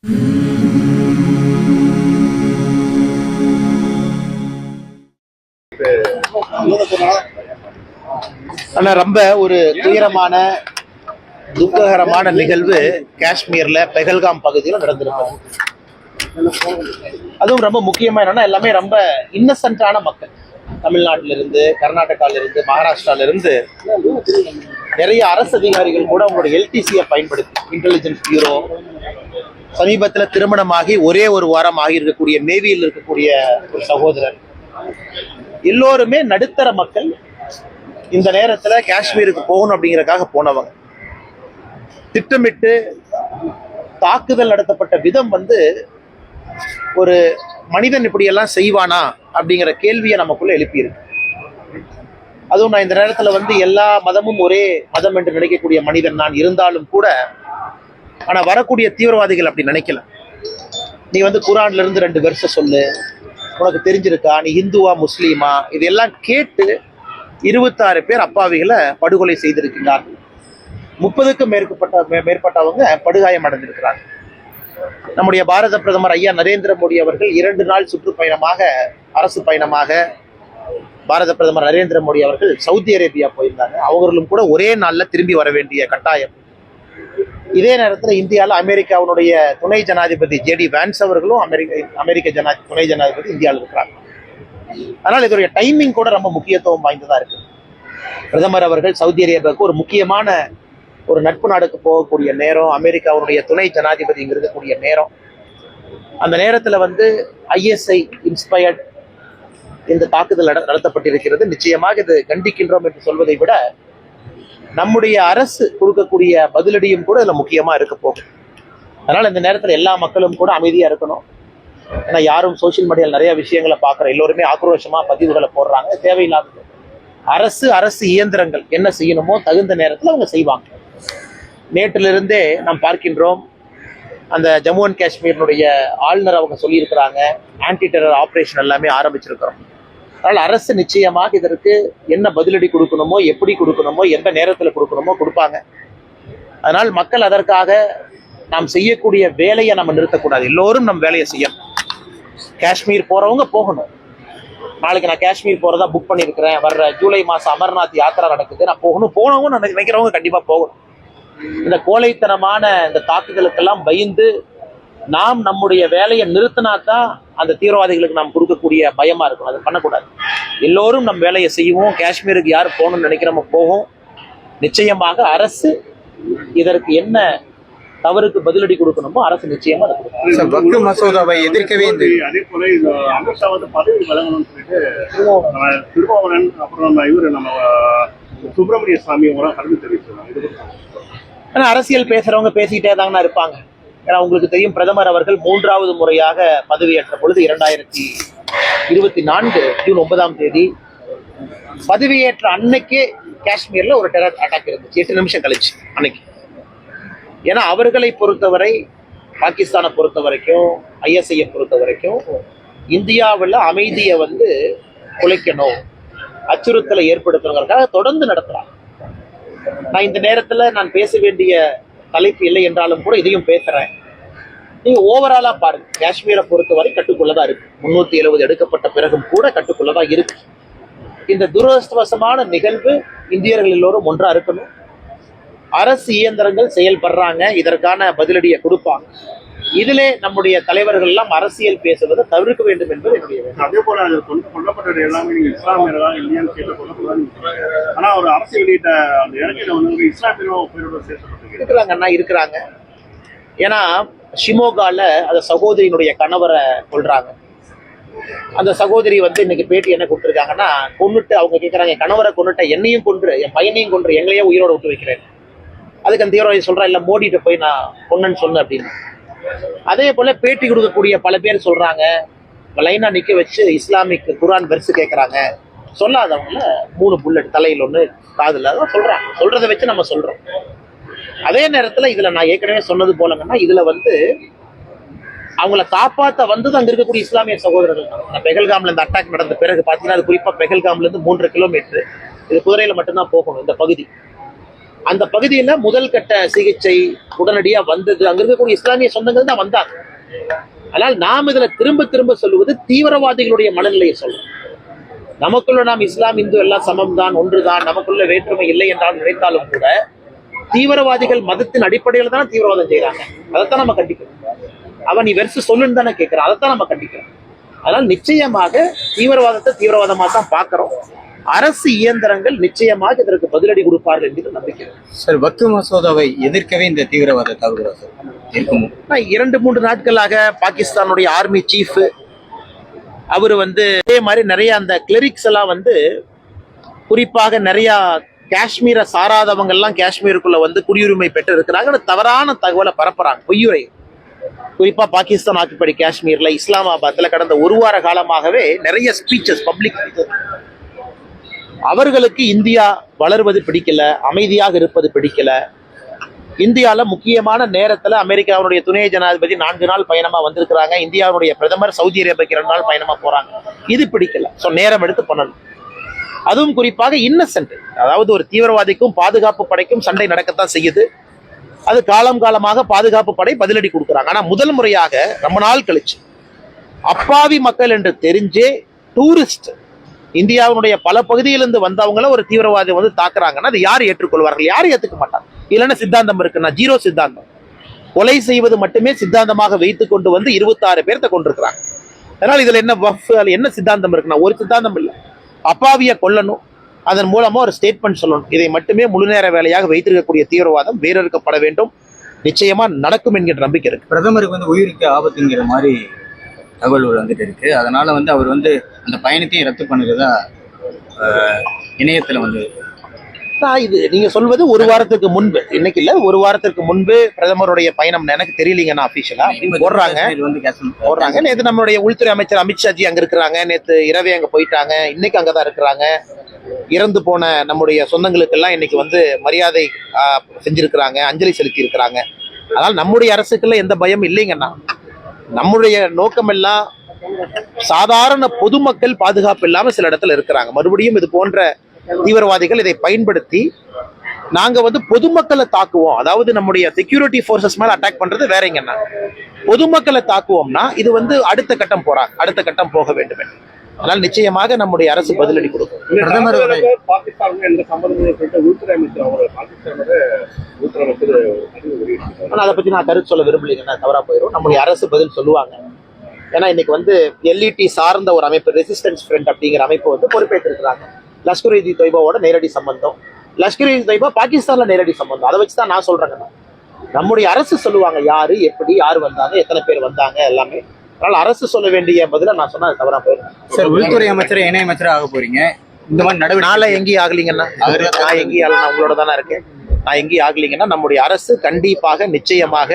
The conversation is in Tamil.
ஆனா ரொம்ப ஒரு துயரமான துக்ககரமான நிகழ்வு காஷ்மீர்ல பெஹல்காம் பகுதியில் நடந்திருக்கும். அதுவும் ரொம்ப முக்கியமா என்னன்னா எல்லாமே ரொம்ப இன்னசென்டான மக்கள். தமிழ்நாட்டில இருந்து, கர்நாடகால இருந்து, மகாராஷ்டிரால இருந்து நிறைய அரசு அதிகாரிகள் கூட அவங்களோட எல்டிசியை பயன்படுத்தி, இன்டெலிஜென்ஸ் பியூரோ, சமீபத்தில் திருமணமாகி ஒரே ஒரு வாரம் ஆகியிருக்கக்கூடிய நேவியில் இருக்கக்கூடிய ஒரு சகோதரர், எல்லோருமே நடுத்தர மக்கள் இந்த நேரத்துல காஷ்மீருக்கு போகணும் அப்படிங்கறதுக்காக போனவங்க. திட்டமிட்டு தாக்குதல் நடத்தப்பட்ட விதம் ஒரு மனிதன் இப்படி எல்லாம் செய்வானா அப்படிங்கிற கேள்வியை நமக்குள்ள எழுப்பியிருக்கு. அதுவும் நான் இந்த நேரத்துல எல்லா மதமும் ஒரே மதம் என்று நினைக்கக்கூடிய மனிதன் நான் இருந்தாலும் கூட, ஆனா வரக்கூடிய தீவிரவாதிகள் அப்படி நினைக்கல. நீ குரான்ல இருந்து 2 வெர்ச சொல்லு, உனக்கு தெரிஞ்சிருக்கா, நீ இந்துவா முஸ்லீமா, இதெல்லாம் கேட்டு 26 பேர் அப்பாவிகளை படுகொலை செய்திருக்கிறார்கள். 30க்கும் மேற்பட்டவங்க படுகாயம் அடைந்திருக்கிறாங்க. நம்முடைய பாரத பிரதமர் ஐயா நரேந்திர மோடி அவர்கள் 2 நாள் சுற்றுப்பயணமாக, அரசு பயணமாக பாரத பிரதமர் நரேந்திர மோடி அவர்கள் சவுதி அரேபியா போயிருந்தாங்க. அவர்களும் கூட ஒரே நாள்ல திரும்பி வர வேண்டிய கட்டாயம். இதே நேரத்தில் இந்தியாவில் அமெரிக்காவுடைய துணை ஜனாதிபதி ஜேடி வான்ஸ் அவர்களும் அமெரிக்க துணை ஜனாதிபதி இந்தியாவில் இருக்கிறாங்க. அதனால் இதோடைய டைமிங் கூட ரொம்ப முக்கியத்துவம் வாய்ந்ததா இருக்கு. பிரதமர் அவர்கள் சவுதி அரேபியாவுக்கு ஒரு முக்கியமான ஒரு நட்பு நாடுக்கு போகக்கூடிய நேரம், அமெரிக்காவுடைய துணை ஜனாதிபதி இங்க இருக்கக்கூடிய நேரம். அந்த நேரத்தில் ஐஎஸ்ஐ இன்ஸ்பயர்ட் இந்த தாக்குதல் நடத்தப்பட்டிருக்கிறது. நிச்சயமாக இது கண்டிக்கின்றோம் என்று சொல்வதை விட நம்முடைய அரசு கொடுக்கக்கூடிய பதிலடியும் கூட இதுல முக்கியமா இருக்க போகும். அதனால இந்த நேரத்தில் எல்லா மக்களும் கூட அமைதியா இருக்கணும். ஏன்னா யாரும் சோசியல் மீடியாவில் நிறைய விஷயங்களை பார்க்குற எல்லோருமே ஆக்ரோஷமா பதிவுகளை போடுறாங்க. தேவையில்லாதது. அரசு இயந்திரங்கள் என்ன செய்யணுமோ தகுந்த நேரத்தில் அவங்க செய்வாங்க. நேற்றிலிருந்தே நாம் பார்க்கின்றோம், அந்த ஜம்மு அண்ட் காஷ்மீரினுடைய ஆளுநர் அவங்க சொல்லியிருக்கிறாங்க, ஆன்டி டெரர் ஆப்ரேஷன் எல்லாமே ஆரம்பிச்சிருக்கிறோம். அதனால் அரசு நிச்சயமாக இதற்கு என்ன பதிலடி கொடுக்கணுமோ, எப்படி கொடுக்கணுமோ, எந்த நேரத்தில் கொடுக்கணுமோ கொடுப்பாங்க. அதனால் மக்கள் அதற்காக நாம் செய்யக்கூடிய வேலையை நம்ம நிறுத்தக்கூடாது. எல்லோரும் நம் வேலையை செய்யணும். காஷ்மீர் போறவங்க போகணும். நாளைக்கு நான் காஷ்மீர் போறதா புக் பண்ணியிருக்கிறேன், வர்ற ஜூலை மாசம் அமர்நாத் யாத்திரா நடக்குது, நான் போகணும்னு நினைக்கிறவங்க கண்டிப்பா போகணும். இந்த கோழைத்தனமான இந்த தாக்குதலுக்கெல்லாம் பயந்து நாம் நம்முடைய வேலையை நிறுத்தினாதான் அந்த தீவிரவாதிகளுக்கு நாம் கொடுக்கக்கூடிய பயமா இருக்கும். அதை பண்ணக்கூடாது. எல்லோரும் நம் வேலையை செய்வோம். காஷ்மீருக்கு யார் போகணும்னு நினைக்கிறோமோ போகும். நிச்சயமாக அரசு இதற்கு என்ன தவறுக்கு பதிலடி கொடுக்கணுமோ அரசு நிச்சயமா வக்ஃப் மசோதாவை எதிர்க்கவே. அதே போல அமித்ஷா பதவி வழங்கணும்னு சொல்லிட்டு திருமாவளவன் அப்புறம் இவரு நம்ம சுப்பிரமணிய சாமி கருத்து தெரிவிச்சிருக்காங்க. ஆனா அரசியல் பேசுறவங்க பேசிக்கிட்டே தாங்கண்ணா இருப்பாங்க. ஏன்னா உங்களுக்கு தெரியும், பிரதமர் அவர்கள் 3வது முறையாக பதவியேற்ற பொழுது 2024 ஜூன் 9ஆம் தேதி பதவியேற்ற அன்னைக்கே காஷ்மீர்ல ஒரு டெரர் அட்டாக் இருந்துச்சு. 8 நிமிஷம் கழிச்சு அன்னைக்கு. ஏன்னா அவர்களை பொறுத்தவரை, பாகிஸ்தானை பொறுத்த வரைக்கும், ஐஎஸ்ஐயை பொறுத்த வரைக்கும் இந்தியாவில் அமைதியை குலைக்கணும், அச்சுறுத்தலை ஏற்படுத்தணுங்கிறதுக்காக தொடர்ந்து நடத்துறாங்க. நான் இந்த நேரத்தில் நான் பேச வேண்டிய தலைப்பு இல்லை என்றாலும் கூட இதையும் பேசுறேன். நீங்க ஓவராலா பாருங்க, காஷ்மீரை பொறுத்தவரை கட்டுக்குள்ளதான் இருக்கு. 370 எடுக்கப்பட்ட பிறகும் கூட கட்டுக்குள்ளதான் இருக்கு. இந்த துரதிர்ஷ்டவசமான நிகழ்வு இந்தியர்கள் எல்லோரும் ஒன்றா இருக்கணும். அரசு இயந்திரங்கள் செயல்படுறாங்க, இதற்கான பதிலடியை கொடுப்பாங்க. இதிலே நம்முடைய தலைவர்கள் எல்லாம் அரசியல் பேசுவதை தவிர்க்க வேண்டும் என்பது என்னுடைய வேலை. அதே போல கொல்லப்பட்டது எல்லாமே நீங்க இஸ்லாமியர்களா இல்லையான்னு கேட்டு கொல்லப்படாது. ஆனா ஒரு அரசு வெளியிட்ட அந்த இலங்கையில இஸ்லாமியரும் பேரோட சேர்க்கப்பட்டு இருக்கிறாங்கன்னா இருக்கிறாங்க. ஏன்னா ஷிமோகால அந்த சகோதரியினுடைய கணவரை கொல்றாங்க. அந்த சகோதரி இன்னைக்கு பேட்டி என்ன கொடுத்துருக்காங்கன்னா, கொன்னுட்டு அவங்க கேட்கறாங்க, கணவரை கொன்னுட்ட என்னையும் கொன்று, என் பையனையும் கொன்று, எங்களையே உயிரோட விட்டு வைக்கிறேன். அதுக்கு அந்த தீவிரவாதி சொல்றா, இல்ல மோடிட்ட போய் நான் கொன்னன்னு சொன்னேன் அப்படின்னு. அதே போல பேட்டி கொடுக்கக்கூடிய பல பேர் சொல்றாங்க, லைனா நிக்க வச்சு இஸ்லாமிக் குரான் வெர்ஸ் கேட்கறாங்க. சொல்லாதவங்கள 3 புல்லட் தலையில் 1 காதுல சொல்றாங்க. சொல்றதை வச்சு நம்ம சொல்றோம். அதே நேரத்துல இதுல நான் ஏற்கனவே சொன்னது போலங்கன்னா, இதுல அவங்கள காப்பாற்ற வந்தது அங்க இருக்கக்கூடிய இஸ்லாமிய சகோதரர்கள் தான். பெஹல்காம்ல இந்த அட்டாக் நடந்த பிறகு பாத்தீங்கன்னா, அது குறிப்பா பெஹல்காம்ல இருந்து 3 கிலோமீட்டர், இது குதிரையில மட்டும்தான் போகணும் இந்த பகுதி. அந்த பகுதியில முதல் கட்ட சிகிச்சை உடனடியா வந்தது. அங்க இருக்கக்கூடிய இஸ்லாமிய சொந்தங்கள் தான் வந்தாங்க. ஆனால் நாம் இதுல திரும்ப திரும்ப சொல்லுவது தீவிரவாதிகளுடைய மனநிலையை சொல்றோம். நமக்குள்ள நாம் இஸ்லாம் இந்து எல்லாம் சமம் தான், ஒன்றுதான், நமக்குள்ள வேற்றுமை இல்லை என்றால் நினைத்தாலும் கூட தீவிரவாதிகள் மதத்தின் அடிப்படையில் தான் தீவிரவாதம் செய்யறாங்க. அதைத்தான் நம்ம கண்டிக்கிறோம். அவன் நீ வெறுசு சொல்லுன்னு தானே கேட்கிறோம், அதைத்தான் நம்ம கண்டிக்கிறோம். அதனால் நிச்சயமாக தீவிரவாதத்தை தீவிரவாதமாக தான் பார்க்கிறோம். அரசு இயந்திரங்கள் நிச்சயமாக இதற்கு பதிலடி கொடுப்பார்கள் என்று நம்பிக்கை. சார், வக்கு மசோதாவை எதிர்க்கவே இந்த தீவிரவாத தாக்குதல் சார் இருக்குமோ? 2-3 நாட்களாக பாகிஸ்தானுடைய ஆர்மி சீஃப் அவர் இதே மாதிரி நிறைய அந்த கிளரிக்ஸ் எல்லாம் குறிப்பாக நிறைய காஷ்மீரை சாராதவங்க எல்லாம் காஷ்மீருக்குள்ள குடியுரிமை பெற்று இருக்கிறாங்க தவறான தகவலை பரப்புறாங்க, பொய்யுரை. குறிப்பா பாகிஸ்தான் ஆக்கிப்படி காஷ்மீர்ல இஸ்லாமாபாத்ல கடந்த ஒரு வார காலமாகவே நிறைய ஸ்பீச்சஸ் பப்ளிக். அவர்களுக்கு இந்தியா வளர்வது பிடிக்கல, அமைதியாக இருப்பது பிடிக்கல. இந்தியால முக்கியமான நேரத்துல அமெரிக்காவுடைய துணை ஜனாதிபதி 4 நாள் பயணமா வந்திருக்கிறாங்க. இந்தியாவுடைய பிரதமர் சவுதி அரேபியாவுக்கு 2 நாள் பயணமா போறாங்க. இது பிடிக்கல. சோ நேரம் எடுத்து பண்ணணும். அதுவும் குறிப்பாக இன்னசென்ட், அதாவது ஒரு தீவிரவாதிக்கும் பாதுகாப்பு படைக்கும் சண்டை நடக்கத்தான் செய்யுது. அது காலம் காலமாக பாதுகாப்பு படை பதிலடி கொடுக்குறாங்க. ஆனா முதல் முறையாக ரொம்ப நாள் கழிச்சு அப்பாவி மக்கள் என்று தெரிஞ்சே டூரிஸ்ட் இந்தியாவுடைய பல பகுதியிலிருந்து வந்தவங்கள ஒரு தீவிரவாதி தாக்குறாங்கன்னா அது யார் ஏற்றுக்கொள்வார்கள்? யாரும் ஏற்றுக்க மாட்டாங்க. இல்லைன்னா சித்தாந்தம் இருக்குன்னா ஜீரோ சித்தாந்தம். கொலை செய்வது மட்டுமே சித்தாந்தமாக வைத்துக் கொண்டு 26 பேர்த்த கொண்டிருக்கிறாங்க. அதனால இதுல என்ன வஃப், என்ன சித்தாந்தம் இருக்குன்னா ஒரு சித்தாந்தம் இல்லை. அப்பாவிய கொல்லணும், அதன் மூலமா ஒரு ஸ்டேட்மெண்ட் சொல்லணும். இதை மட்டுமே முழு நேர வேலையாக வைத்திருக்கக்கூடிய தீவிரவாதம் வேறறுக்கப்பட வேண்டும். நிச்சயமா நடக்கும் என்கிற நம்பிக்கை இருக்கு. பிரதமருக்கு உயிருக்கு ஆபத்துங்கிற மாதிரி தகவல் இருக்கு. அதனால அவர் அந்த பயணத்தையும் ரத்து பண்ணுறதா இணையத்துல இது நீங்க சொல்வது ஒரு வாரத்துக்கு முன்பு, இன்னைக்கு இல்ல, ஒரு வாரத்திற்கு முன்பு பிரதமருடைய பயணம் எனக்கு தெரியலீங்கன்னா அபிஷியலா போடுறாங்க. நேற்று நம்மளுடைய உள்துறை அமைச்சர் அமித்ஷாஜி அங்க இருக்கிறாங்க. நேற்று இரவே அங்க போயிட்டாங்க. இன்னைக்கு அங்கதான் இருக்கிறாங்க. இறந்து போன நம்முடைய சொந்தங்களுக்கு எல்லாம் இன்னைக்கு மரியாதை செஞ்சிருக்கிறாங்க, அஞ்சலி செலுத்தி இருக்கிறாங்க. அதனால் நம்முடைய அரசுக்குள்ள எந்த பயம் இல்லைங்கன்னா, நம்முடைய நோக்கம் எல்லாம் சாதாரண பொதுமக்கள் பாதுகாப்பு இல்லாம சில இடத்துல இருக்கிறாங்க. மறுபடியும் இது போன்ற தீவிரவாதிகள் இதை பயன்படுத்தி நாங்க பொதுமக்களை தாக்குவோம், அதாவது நம்முடைய செக்யூரிட்டி போர்சஸ் மேல அட்டாக் பண்றது வேறங்கன்னா, பொதுமக்களை தாக்குவோம்னா இது அடுத்த கட்டம் போறாங்க, அடுத்த கட்டம் போக வேண்டும். அதனால் நிச்சயமாக நம்முடைய அரசு பதிலடி கொடுக்கும். பிரதமர் பாகிஸ்தான் எந்த சம்பந்தம் உள்துறை அமைச்சர் அவர் பாகிஸ்தானோட உள்துறை அமைச்சர் அதை பத்தி நான் கருத்து சொல்ல விரும்பலைங்கன்னா தவறா போயிடும். நம்முடைய அரசு பதில் சொல்லுவாங்க. ஏன்னா இன்னைக்கு எல்இடி சார்ந்த ஒரு அமைப்பு, ரெசிஸ்டன்ஸ் ஃப்ரண்ட் அப்படிங்கிற அமைப்பு பொறுப்பேற்றிருக்கிறாங்க. லஷ்கர் இ தொய்பாவோட நேரடி சம்பந்தம், லஷ்கர் இ தொய்பா பாகிஸ்தான்ல நேரடி சம்பந்தம். அதை வச்சுதான் நான் சொல்றேங்க. நம்முடைய அரசு சொல்லுவாங்க யாரு எப்படி யாரு வந்தாங்க, எத்தனை பேர் வந்தாங்க எல்லாமே. அதனால அரசு சொல்ல வேண்டிய பதில நான் சொன்னா தவறா போயிடும். சார், உள்துறை அமைச்சர் இணை அமைச்சர் ஆக போறீங்க. இந்த மாதிரி நடவடிக்கை எங்கேயும் ஆகலீங்கன்னா, நான் எங்கேயும் ஆகல, நான் உங்களோட தானே இருக்கேன். நான் எங்கேயும் ஆகலீங்கன்னா நம்முடைய அரசு கண்டிப்பாக நிச்சயமாக